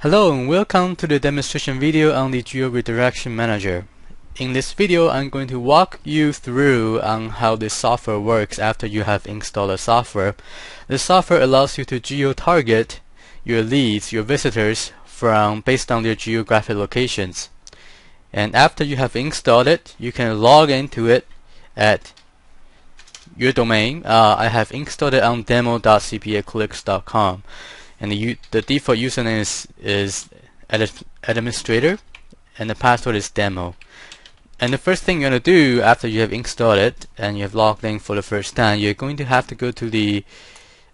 Hello and welcome to the demonstration video on the Geo Redirection Manager. In this video, I'm going to walk you through on how this software works after you have installed the software. The software allows you to geo-target your leads, your visitors, based on their geographic locations. And after you have installed it, you can log into it at your domain. I have installed it on demo.cpaclicks.com. And the default username is administrator, and the password is demo. And the first thing you're going to do after you have installed it and you have logged in for the first time, you're going to have to go to the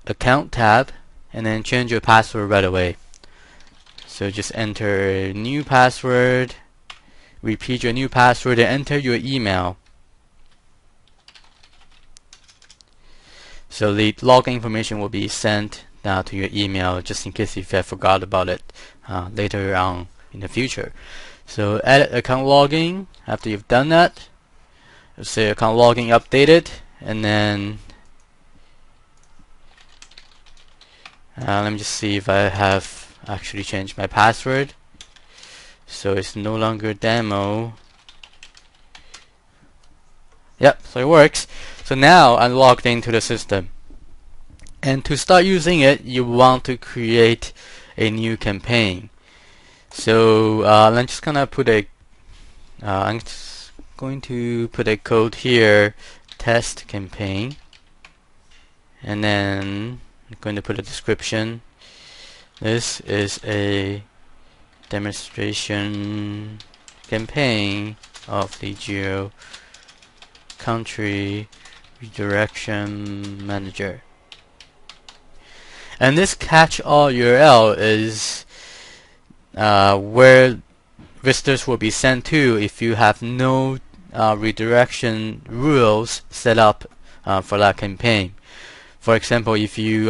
account tab and then change your password right away. So just enter a new password, repeat your new password, and enter your email. So the login information will be sent now to your email, just in case if you forgot about it later on in the future. So edit account login. After you've done that, let's say account login updated, and then let me just see if I have actually changed my password. So it's no longer demo. Yep, so it works. So now I'm logged into the system. And to start using it, you want to create a new campaign. So I'm just gonna put a code here, test campaign, and then I'm going to put a description. This is a demonstration campaign of the Geo Country Redirection Manager. And this catch-all URL is where visitors will be sent to if you have no redirection rules set up for that campaign. For example, if you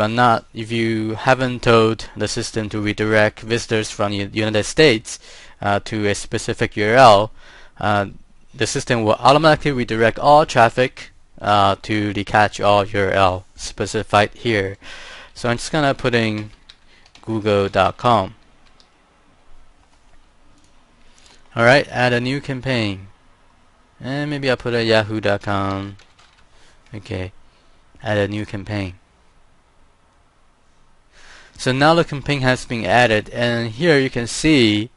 haven't told the system to redirect visitors from the United States to a specific URL, the system will automatically redirect all traffic to the catch-all URL specified here. So I'm just gonna put in google.com. Alright, add a new campaign. And maybe I'll put a yahoo.com. Okay, add a new campaign. So now the campaign has been added, and here you can see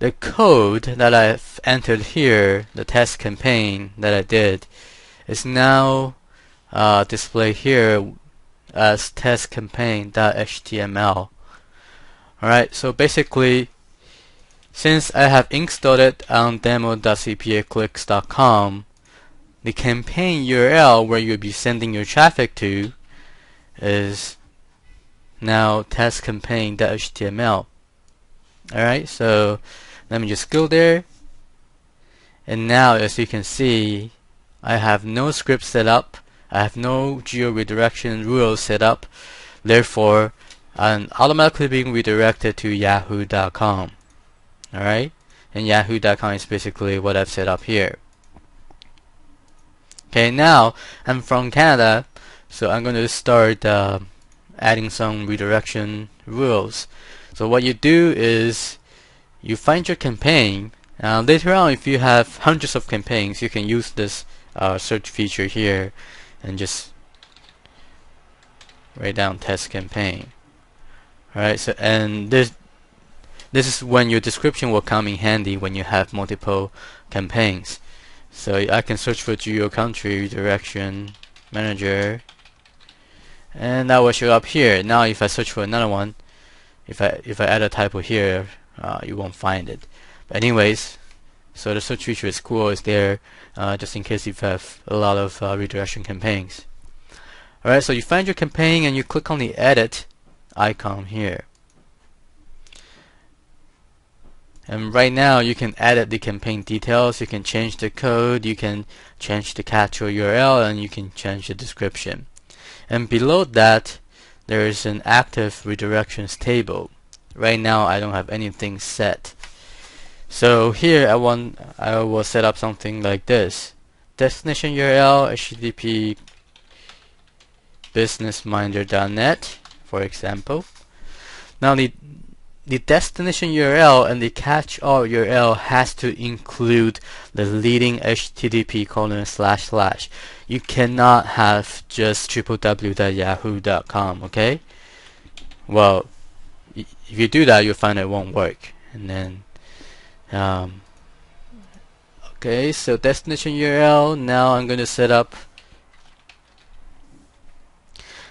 the code that I've entered here, the test campaign that I did, is now displayed here as test campaign.html. Alright, so basically, since I have installed it on demo.cpaclicks.com, the campaign URL where you'll be sending your traffic to is now test campaign.html. Alright, so let me just go there, and now as you can see, I have no script set up. I have no geo redirection rules set up, therefore I'm automatically being redirected to yahoo.com. Alright, and yahoo.com is basically what I've set up here. Okay, now I'm from Canada, so I'm going to start adding some redirection rules. So what you do is you find your campaign. Later on, if you have hundreds of campaigns, you can use this search feature here and just write down test campaign. Alright, so and this is when your description will come in handy when you have multiple campaigns. So I can search for Geo Country Redirection Manager, and that will show up here. Now if I search for another one, if I add a typo here, you won't find it. But anyways, so the search feature is cool, it's there just in case you have a lot of redirection campaigns. Alright, so you find your campaign and you click on the edit icon here. And right now you can edit the campaign details, you can change the code, you can change the catch-all URL, and you can change the description. And below that there is an active redirections table. Right now I don't have anything set. So here I will set up something like this. Destination URL http businessminder.net, for example. Now the the destination URL and the catch-all URL has to include the leading http://. You cannot have just www.yahoo.com, okay? Well, if you do that, you'll find it won't work. And then, okay, so destination URL. Now I'm going to set up.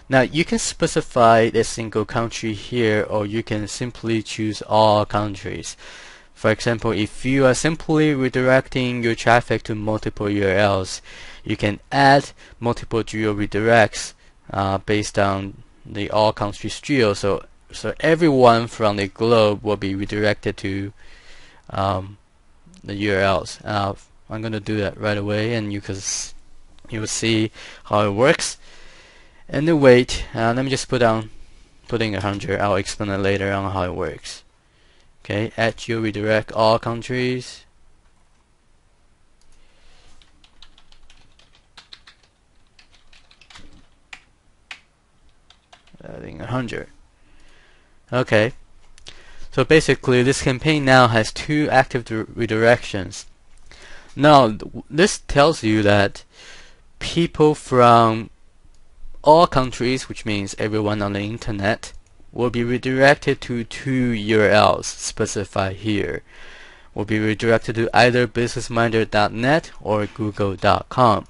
Now you can specify a single country here, or you can simply choose all countries. For example, if you are simply redirecting your traffic to multiple URLs, you can add multiple geo redirects based on the all countries geo. So everyone from the globe will be redirected to the URLs. I'm going to do that right away, and you will see how it works. And the weight, let me just putting 100. I'll explain it later on how it works. Okay, add geo redirect all countries. Adding 100. Okay, so basically this campaign now has 2 active redirections. Now this tells you that people from all countries, which means everyone on the internet, will be redirected to 2 URLs specified here. Will be redirected to either businessminder.net or google.com.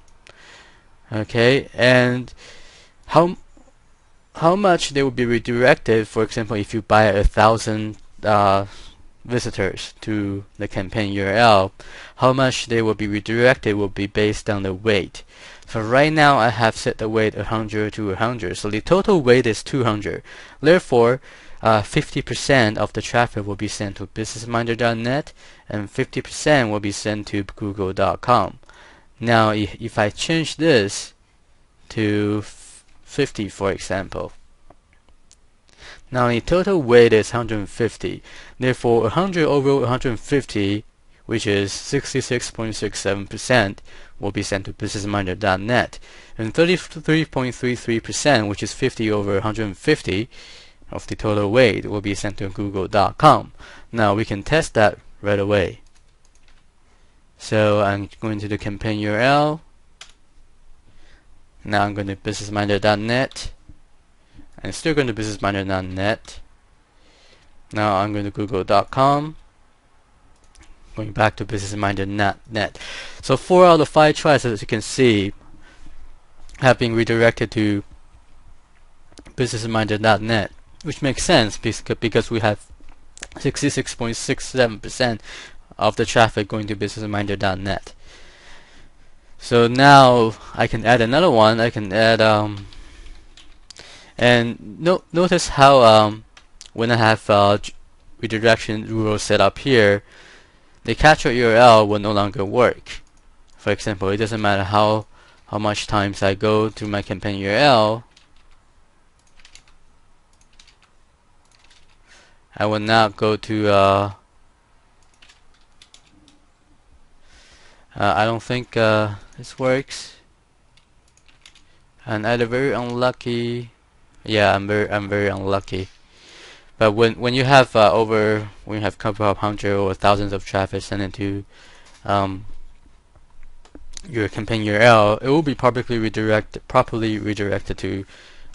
Okay, and how much they will be redirected? For example, if you buy 1,000 visitors to the campaign URL, how much they will be redirected will be based on the weight. So right now I have set the weight 100 to 100, so the total weight is 200. Therefore, 50% of the traffic will be sent to businessminder.net and 50% will be sent to google.com. Now if I change this to 50, for example, now the total weight is 150. Therefore 100 over 150, which is 66.67%, will be sent to businessminder.net, and 33.33%, which is 50 over 150 of the total weight, will be sent to google.com. Now we can test that right away. So I'm going to the campaign URL. Now I'm going to businessminder.net. I'm still going to businessminder.net. Now I'm going to google.com. Going back to businessminder.net. So 4 out of 5 tries, as you can see, have been redirected to businessminder.net, which makes sense because we have 66.67% of the traffic going to businessminder.net. So now I can add another one. I can add and notice how when I have redirection rules set up here, the catch-all URL will no longer work. For example, it doesn't matter how much times I go to my campaign URL, I will not go to I don't think this works, and either very unlucky. Yeah, I'm very unlucky. But when you have when you have a couple of hundred or thousands of traffic sent into your campaign URL, it will be properly redirected to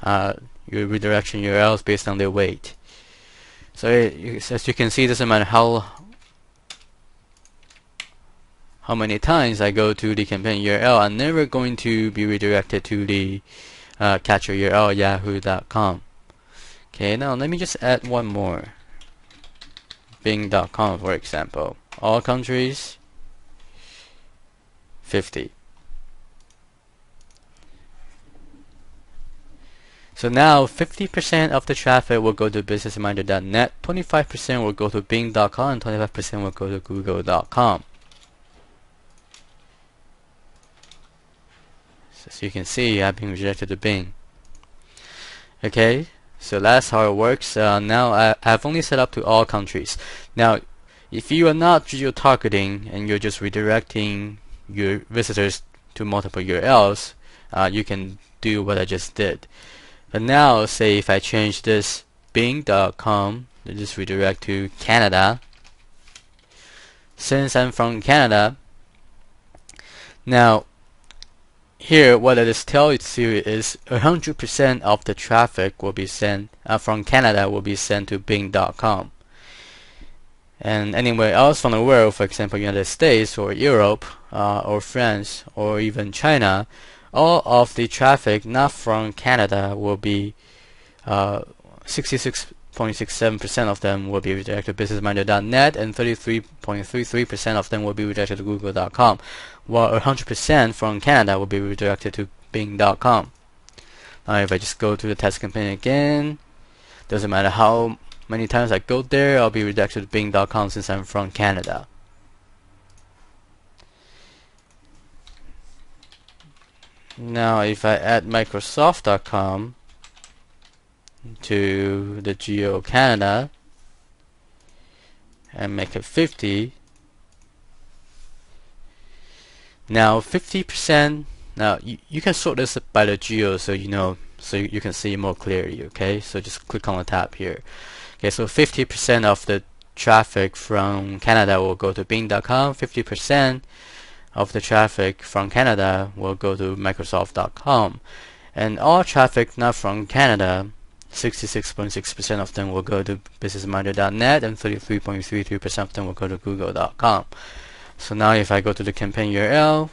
your redirection URLs based on their weight. So as you can see, it doesn't matter how many times I go to the campaign URL, I'm never going to be redirected to the catch-all URL yahoo.com. Okay, now let me just add one more. Bing.com, for example. All countries, 50. So now 50% of the traffic will go to businessminder.net, 25% will go to Bing.com, and 25% will go to Google.com. So as you can see, I've been redirected to Bing. Okay, so that's how it works. Now I've only set up to all countries. Now, if you are not geo-targeting and you're just redirecting your visitors to multiple URLs, you can do what I just did. But now, say if I change this Bing.com they just redirect to Canada. Since I'm from Canada, now here what it is tells you is 100% of the traffic will be sent from Canada will be sent to Bing.com. And anywhere else from the world, for example United States or Europe or France or even China, all of the traffic not from Canada will be 66.67% of them will be redirected to businessminder.net, and 33.33% of them will be redirected to google.com, while 100% from Canada will be redirected to bing.com. Now if I just go to the test campaign again, doesn't matter how many times I go there, I'll be redirected to bing.com since I'm from Canada. Now if I add microsoft.com to the geo Canada and make it 50, now 50%, now you can sort this by the geo so you know, so you can see more clearly. Okay, so just click on the tab here. Okay, so 50% of the traffic from Canada will go to bing.com, 50% of the traffic from Canada will go to microsoft.com, and all traffic not from Canada, 66.6% of them will go to businessminder.net, and 33.33% of them will go to google.com. So now if I go to the campaign URL,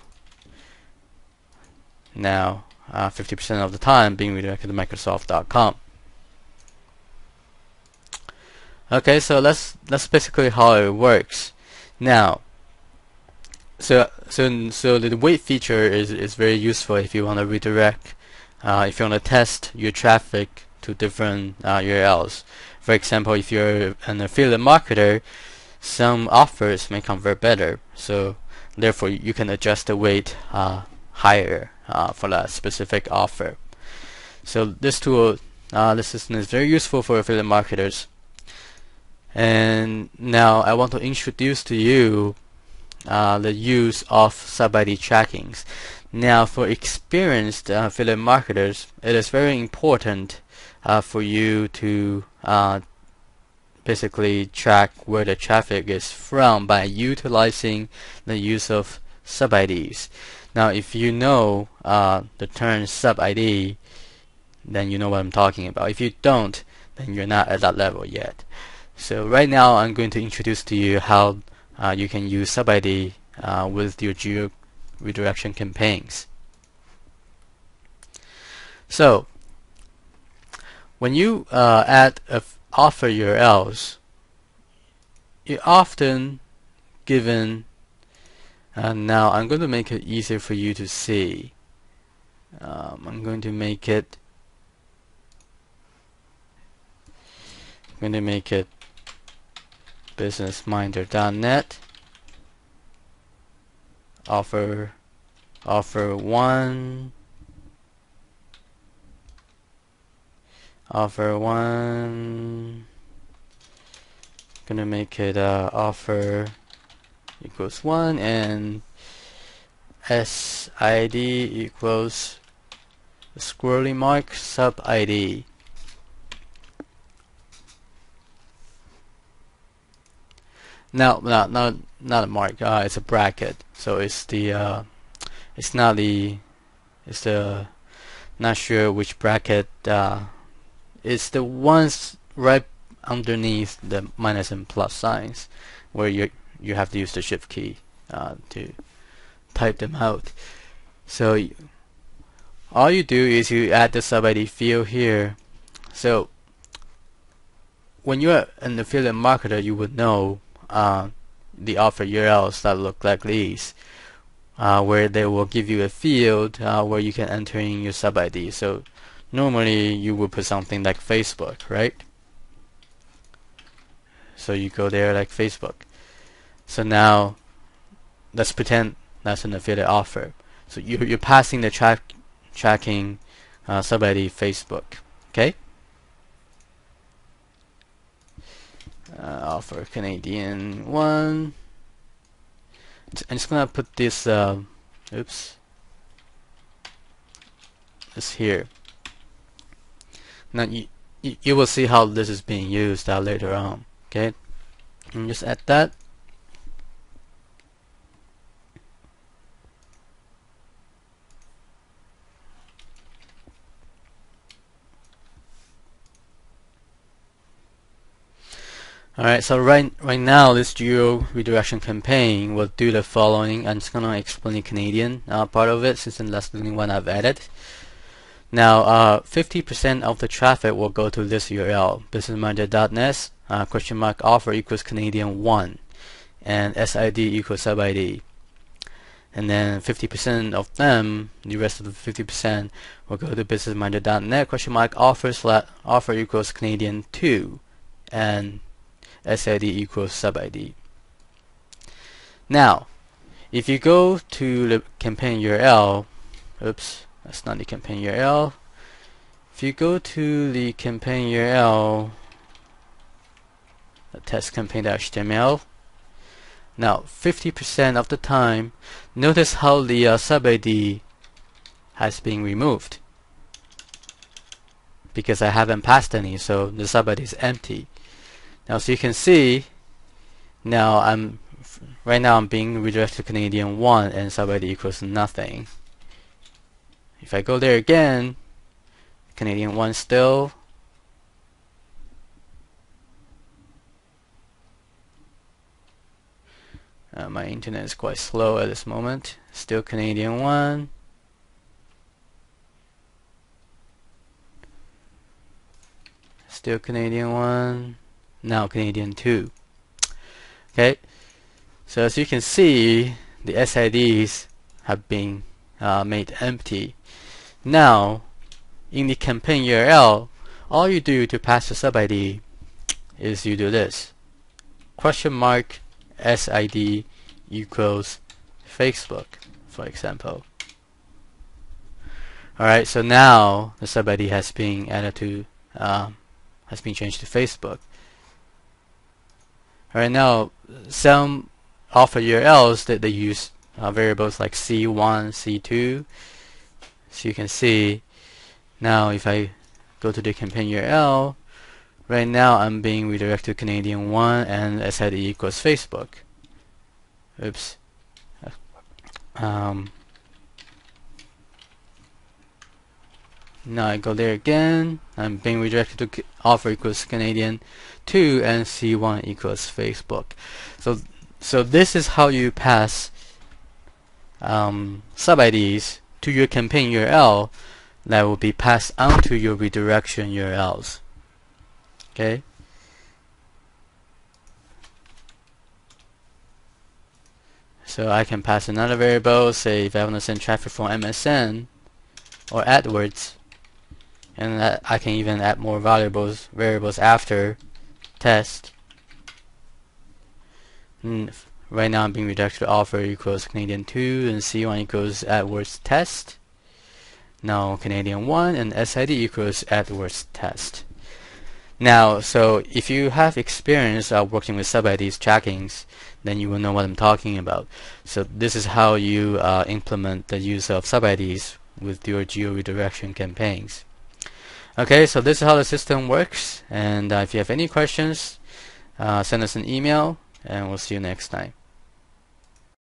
now 50% of the time being redirected to microsoft.com. Okay, so that's basically how it works. Now, so the wait feature is very useful if you want to redirect, if you want to test your traffic to different URLs. For example, if you're an affiliate marketer, some offers may convert better, so therefore you can adjust the weight higher for that specific offer. So this tool, this system is very useful for affiliate marketers. And now I want to introduce to you the use of sub-ID trackings. Now for experienced affiliate marketers, it is very important for you to basically track where the traffic is from by utilizing the use of sub-IDs. Now if you know the term sub-ID, then you know what I'm talking about. If you don't, then you're not at that level yet. So right now I'm going to introduce to you how you can use sub-ID with your geo redirection campaigns. So when you add offer URLs, you're often given, now I'm going to make it easier for you to see. I'm going to make it businessminder.net offer 1, gonna make it offer equals 1, and SID equals the squirrely mark sub ID. Now, not a mark. It's a bracket. So it's the not sure which bracket. It's the ones right underneath the minus and plus signs, where you have to use the shift key to type them out. So all you do is you add the sub ID field here. So when you're an affiliate marketer, you would know the offer URLs that look like these, where they will give you a field where you can enter in your sub ID. So normally you would put something like Facebook, right? So you go there like Facebook. So now let's pretend that's an affiliate offer. So you're passing the tracking sub ID Facebook, okay? Offer Canadian 1. I'm just gonna put this this here. Now you will see how this is being used later on. Okay, and just add that. Alright, so right now this geo redirection campaign will do the following. I'm just gonna explain the Canadian part of it, since that's the only one I've added. Now 50% of the traffic will go to this URL, businessmanager.net !, offer equals Canadian 1 and SID equals sub ID. And then 50% of them, the rest of the 50%, will go to businessmanager.net !, offer equals Canadian 2 and SID equals sub ID. Now, if you go to the campaign URL, oops, that's not the campaign URL. If you go to the campaign URL, test campaign.html, now 50% of the time, notice how the sub ID has been removed, because I haven't passed any, so the sub ID is empty. Now, so you can see, now right now I'm being redirected to Canadian 1 and sub ID equals nothing. If I go there again, Canadian 1 still. My internet is quite slow at this moment. Still Canadian 1. Still Canadian 1. Now Canadian 2. Okay, so as you can see, the SIDs have been made empty. Now, in the campaign URL, all you do to pass the sub ID is you do this: $SID equals Facebook, for example. Alright, so now the sub ID has been added to has been changed to Facebook. Alright, now some offer URLs that they use variables like C1, C2. So you can see now if I go to the campaign URL, right now I'm being redirected to Canadian 1 and SID equals Facebook. Oops. Now I go there again, I'm being redirected to offer equals Canadian 2 and C1 equals Facebook. So this is how you pass sub IDs to your campaign URL that will be passed onto your redirection URLs. Okay. So I can pass another variable, say if I want to send traffic from MSN or AdWords, and I can even add more variables after test. Right now I'm being redirected to offer equals Canadian 2 and C1 equals AdWords test. Now Canadian 1 and SID equals AdWords test. Now, so if you have experience working with sub IDs trackings, then you will know what I'm talking about. So this is how you implement the use of sub IDs with your geo redirection campaigns. Okay, so this is how the system works, and if you have any questions, send us an email, and we'll see you next time.